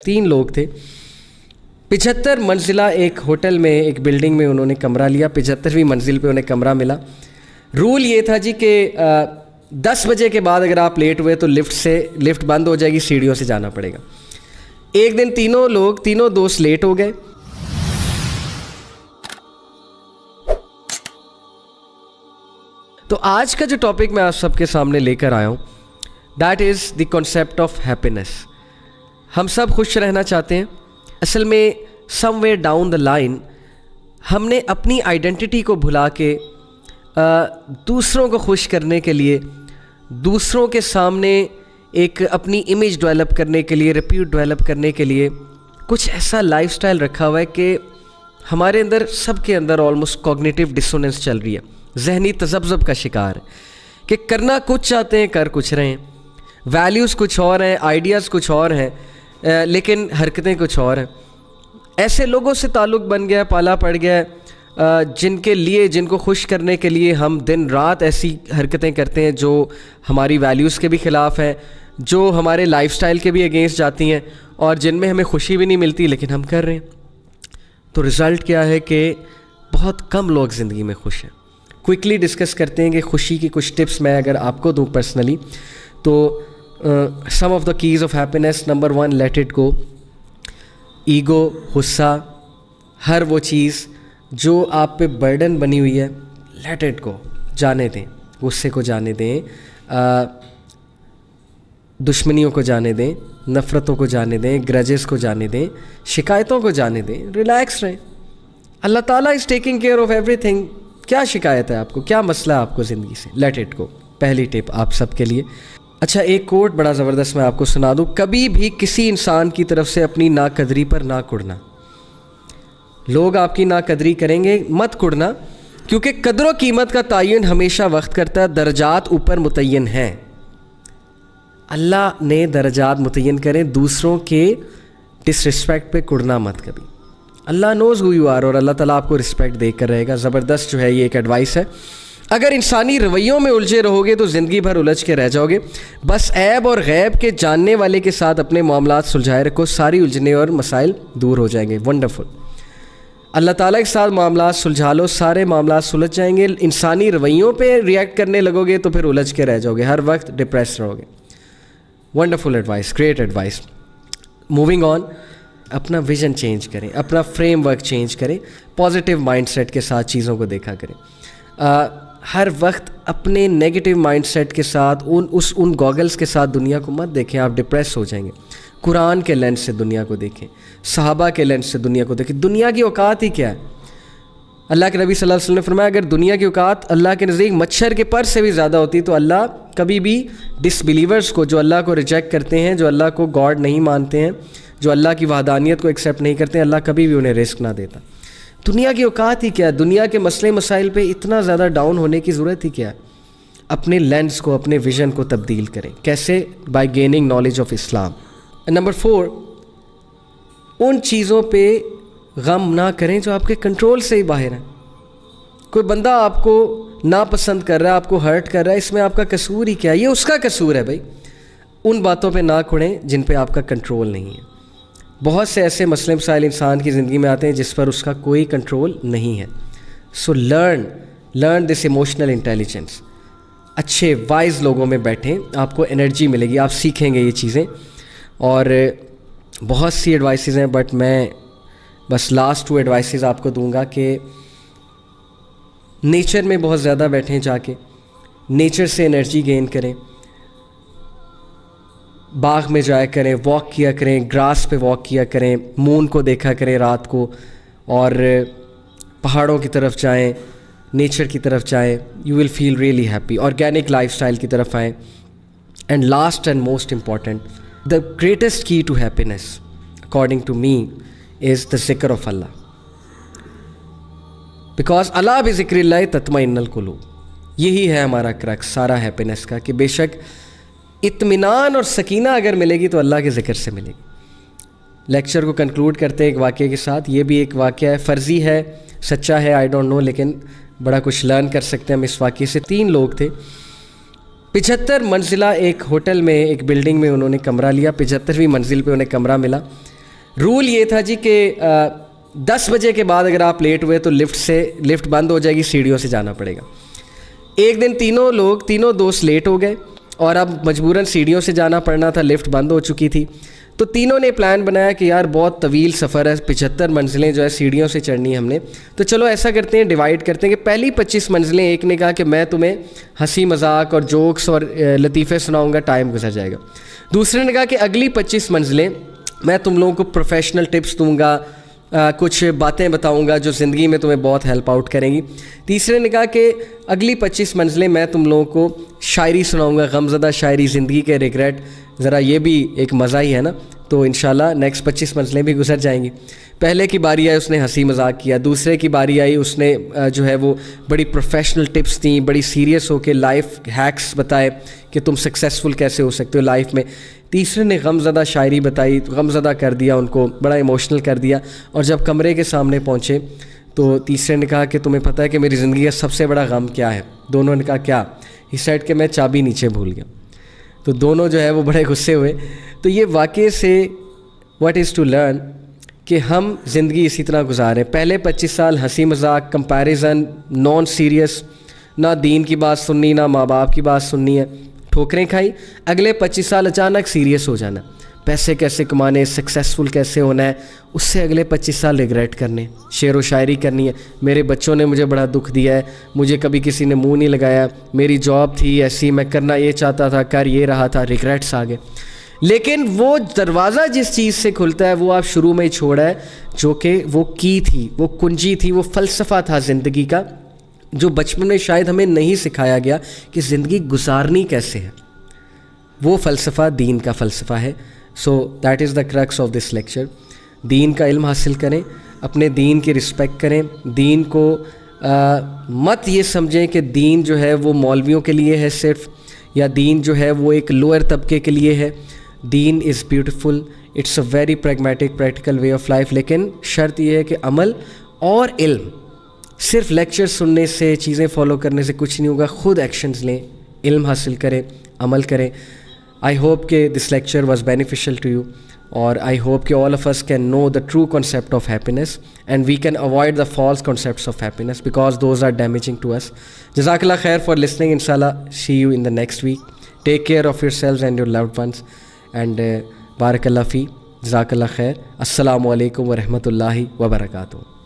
3 लोग थे। 75 मंजिला एक होटल में, एक बिल्डिंग में उन्होंने कमरा लिया। 75वीं मंजिल पे उन्हें कमरा मिला। रूल ये था जी कि 10 बजे के बाद अगर आप लेट हुए तो लिफ्ट बंद हो जाएगी, सीढ़ियों से जाना पड़ेगा। एक दिन तीनों दोस्त लेट हो गए। तो आज का जो टॉपिक मैं आप सबके सामने लेकर आया हूँ, that is the concept of happiness. हम सब खुश रहना चाहते हैं। असल में समवेयर डाउन द लाइन हमने अपनी आइडेंटिटी को भुला के दूसरों को खुश करने के लिए, दूसरों के सामने एक अपनी इमेज डेवलप करने के लिए, रेप्यूट डेवलप करने के लिए कुछ ऐसा लाइफस्टाइल रखा हुआ है कि हमारे अंदर, सबके अंदर ऑलमोस्ट कॉग्निटिव डिसोनेंस चल रही है। जहनी तज़ब्ज़ुब का शिकार है कि करना कुछ चाहते हैं, कर कुछ रहे हैं। वैल्यूज़ कुछ और हैं, आइडियाज़ कुछ और हैं, लेकिन हरकतें कुछ और हैं। ऐसे लोगों से ताल्लुक़ बन गया, पाला पड़ गया, जिनको खुश करने के लिए हम दिन रात ऐसी हरकतें करते हैं जो हमारी वैल्यूज़ के भी ख़िलाफ़ हैं, जो हमारे लाइफस्टाइल के भी अगेंस्ट जाती हैं, और जिनमें हमें खुशी भी नहीं मिलती लेकिन हम कर रहे हैं। तो रिज़ल्ट क्या है कि बहुत कम लोग ज़िंदगी में खुश हैं। क्विकली डिस्कस करते हैं कि खुशी की कुछ टिप्स मैं अगर आपको दूँ पर्सनली, तो some of the keys of happiness. Number 1, let it go. Ego, गुस्सा, हर वो चीज़ जो आप पे बर्डन बनी हुई है, लेट इट गो, जाने दें। गुस्से को जाने दें, दुश्मनियों को जाने दें, नफ़रतों को जाने दें, ग्रजेस को जाने दें, शिकायतों को जाने दें, रिलैक्स रहें। अल्लाह ताला is taking care of everything. क्या शिकायत है आपको, क्या मसला है आपको ज़िंदगी से, लेट इट गो। पहली टिप आप सब के लिए। अच्छा, एक कोट बड़ा ज़बरदस्त मैं आपको सुना दूँ। कभी भी किसी इंसान की तरफ से अपनी नाकदरी पर ना कुड़ना। लोग आपकी नाकदरी करेंगे, मत कुड़ना, क्योंकि कदर व कीमत का तयन हमेशा वक्त करता है, दर्जात ऊपर मुतय्यन हैं। अल्लाह ने दर्जात मुतय्यन करें, दूसरों के डिसरिस्पेक्ट पे कुड़ना मत कभी। अल्लाह नोज़ हु यू आर, और अल्लाह ताला आपको रिस्पेक्ट देकर रहेगा। ज़बरदस्त जो है ये एक एडवाइस है। अगर इंसानी रवैयों में उलझे रहोगे तो ज़िंदगी भर उलझ के रह जाओगे। बस ऐब और गैब के जानने वाले के साथ अपने मामलात सुलझाए रखो, सारी उलझने और मसाइल दूर हो जाएंगे। वंडरफुल। अल्लाह ताला के साथ मामलात सुलझा लो, सारे मामलात सुलझ जाएंगे। इंसानी रवैयों पे रिएक्ट करने लगोगे तो फिर उलझ के रह जाओगे, हर वक्त डिप्रेस रहोगे। Wonderful advice, great advice. Moving on, अपना विज़न चेंज करें, अपना फ्रेमवर्क चेंज करें, पॉजिटिव माइंडसेट के साथ चीज़ों को देखा करें। हर वक्त अपने नेगेटिव माइंडसेट के साथ, उन गॉगल्स के साथ दुनिया को मत देखें, आप डिप्रेस हो जाएंगे। कुरान के लेंस से दुनिया को देखें, सहाबा के लेंस से दुनिया को देखें। दुनिया की औकात ही क्या है? अल्लाह के नबी सल्लल्लाहु अलैहि वसल्लम ने फरमाया, अगर दुनिया की औकात अल्लाह के नज़दीक मच्छर के पर से भी ज़्यादा होती तो अल्लाह कभी भी डिसबिलीवर्स को, जो अल्लाह को रिजेक्ट करते हैं, जो अल्लाह को गॉड नहीं मानते हैं, जो अल्लाह की वहदानियत को एक्सेप्ट नहीं करते हैं, अल्लाह कभी भी उन्हें रिस्क ना देता। दुनिया की औकात ही क्या है? दुनिया के मसले मसाइल पे इतना ज़्यादा डाउन होने की ज़रूरत ही क्या है? अपने लेंस को, अपने विज़न को तब्दील करें। कैसे? Bye gaining knowledge of Islam. Number 4, उन चीज़ों पे गम ना करें जो आपके कंट्रोल से ही बाहर हैं। कोई बंदा आपको नापसंद कर रहा है, आपको हर्ट कर रहा है, इसमें आपका कसूर ही क्या है? ये उसका कसूर है भाई। उन बातों पे ना कुड़ें जिन पे आपका कंट्रोल नहीं है। बहुत से ऐसे मसले मसाइल इंसान की ज़िंदगी में आते हैं जिस पर उसका कोई कंट्रोल नहीं है। So learn this emotional intelligence. अच्छे वाइज लोगों में बैठें, आपको एनर्जी मिलेगी, आप सीखेंगे ये चीज़ें। और बहुत सी एडवाइसेस हैं, बट मैं बस लास्ट 2 एडवाइसेस आपको दूंगा कि नेचर में बहुत ज़्यादा बैठें, जाके नेचर से एनर्जी गेन करें। बाग में जाया करें, वॉक किया करें, ग्रास पे वॉक किया करें, मून को देखा करें रात को, और पहाड़ों की तरफ जाएं, नेचर की तरफ जाएं। You will feel really happy. Organic lifestyle की तरफ आएँ। And last and most important, the greatest key to happiness according to me is the ज़िक्र ऑफ अल्लाह, बिकॉज अला बिज़िक्रिल्लाह तत्मइन्नुल कुलूब। यही है हमारा क्रक्स सारा हैप्पीनेस का, कि बेशक इत्मीनान और सकीना अगर मिलेगी तो अल्लाह के ज़िक्र से मिलेगी। लेक्चर को कंक्लूड करते हैं एक वाक़े के साथ। ये भी एक वाक़या है, फ़र्ज़ी है, सच्चा है, आई डोंट नो, लेकिन बड़ा कुछ लर्न कर सकते हैं हम इस वाक़े से। 3 लोग थे। 75 मंजिला एक होटल में, एक बिल्डिंग में उन्होंने कमरा लिया। 75वीं मंजिल पे उन्हें कमरा मिला। रूल ये था जी कि 10 बजे के बाद अगर आप लेट हुए तो लिफ्ट बंद हो जाएगी, सीढ़ियों से जाना पड़ेगा। एक दिन तीनों दोस्त लेट हो गए और अब मजबूरन सीढ़ियों से जाना पड़ना था, लिफ्ट बंद हो चुकी थी। तो तीनों ने प्लान बनाया कि यार बहुत तवील सफ़र है, 75 मंजिलें जो है सीढ़ियों से चढ़नी है हमने, तो चलो ऐसा करते हैं, डिवाइड करते हैं कि पहली 25 मंजिलें, एक ने कहा कि मैं तुम्हें हंसी मजाक और जोक्स और लतीफ़े सुनाऊंगा, टाइम गुजर जाएगा। दूसरे ने कहा कि अगली 25 मंजिलें मैं तुम लोगों को प्रोफेशनल टिप्स दूंगा, कुछ बातें बताऊंगा जो ज़िंदगी में तुम्हें बहुत हेल्प आउट करेंगी। तीसरे ने कहा कि अगली 25 मंजिलें मैं तुम लोगों को शायरी सुनाऊंगा, गमज़दा शायरी, ज़िंदगी के रिग्रेट, ज़रा ये भी एक मज़ा ही है ना, तो इंशाल्लाह नेक्स्ट 25 मंजिलें भी गुजर जाएंगी। पहले की बारी आई उसने हंसी मजाक किया, दूसरे की बारी आई उसने जो है वो बड़ी प्रोफेशनल टिप्स दी, बड़ी सीरियस होकर लाइफ हैक्स बताए कि तुम सक्सेसफुल कैसे हो सकते हो लाइफ में। तीसरे ने गमज़दा शायरी बताई, गमज़दा कर दिया उनको, बड़ा इमोशनल कर दिया। और जब कमरे के सामने पहुँचे तो तीसरे ने कहा कि तुम्हें पता है कि मेरी ज़िंदगी का सबसे बड़ा गम क्या है? दोनों ने कहा क्या? ही सेड कि मैं चाबी नीचे भूल गया। तो दोनों जो है वो बड़े गुस्से हुए। तो ये वाक़े से व्हाट इज़ टू लर्न कि हम ज़िंदगी इसी तरह गुजारें। पहले 25 साल हंसी मजाक, कंपैरिजन, नॉन सीरियस, ना दीन की बात सुननी, ना माँ बाप की बात सुननी है, ठोकरें खाई। अगले 25 साल अचानक सीरियस हो जाना, पैसे कैसे कमाने, सक्सेसफुल कैसे होना है, उससे अगले 25 साल रिग्रेट करने, शेर व शायरी करनी है, मेरे बच्चों ने मुझे बड़ा दुख दिया है, मुझे कभी किसी ने मुंह नहीं लगाया, मेरी जॉब थी ऐसी, मैं करना ये चाहता था, कर ये रहा था, रिग्रेट्स आ गए। लेकिन वो दरवाज़ा जिस चीज़ से खुलता है वो आप शुरू में ही छोड़ा है, जो कि वो की थी, वो कुंजी थी, वो फ़लसफ़ा था ज़िंदगी का, जो बचपन में शायद हमें नहीं सिखाया गया कि ज़िंदगी गुजारनी कैसे है। वो फ़लसफ़ा दीन का फ़लसफ़ा है। So that is the crux of this lecture. दीन का इल्म हासिल करें, अपने दीन की रिस्पेक्ट करें, दीन को मत ये समझें कि दीन जो है वो मौलवियों के लिए है सिर्फ, या दीन जो है वो एक लोअर तबके के लिए है। दीन is beautiful, it's a very pragmatic practical way of life. लेकिन शर्त यह है कि अमल और इल्म, सिर्फ लेक्चर सुनने से, चीज़ें फॉलो करने से कुछ नहीं होगा। खुद एक्शंस लें, इल्म हासिल करें, अमल करें। आई होप कि this lecture was beneficial to you, और आई होप कि all of us can know the true concept of happiness and we can avoid the false concepts of happiness because those are damaging to us. जज़ाकल्लाह खैर for listening. इंशाल्लाह see you in the next week. Take care of yourselves and your loved ones and बारकल्लाह फ़ी। जज़ाकल्लाह खैर। अस्सलामु अलैकुम व रहमतुल्लाहि व बरकातुहू।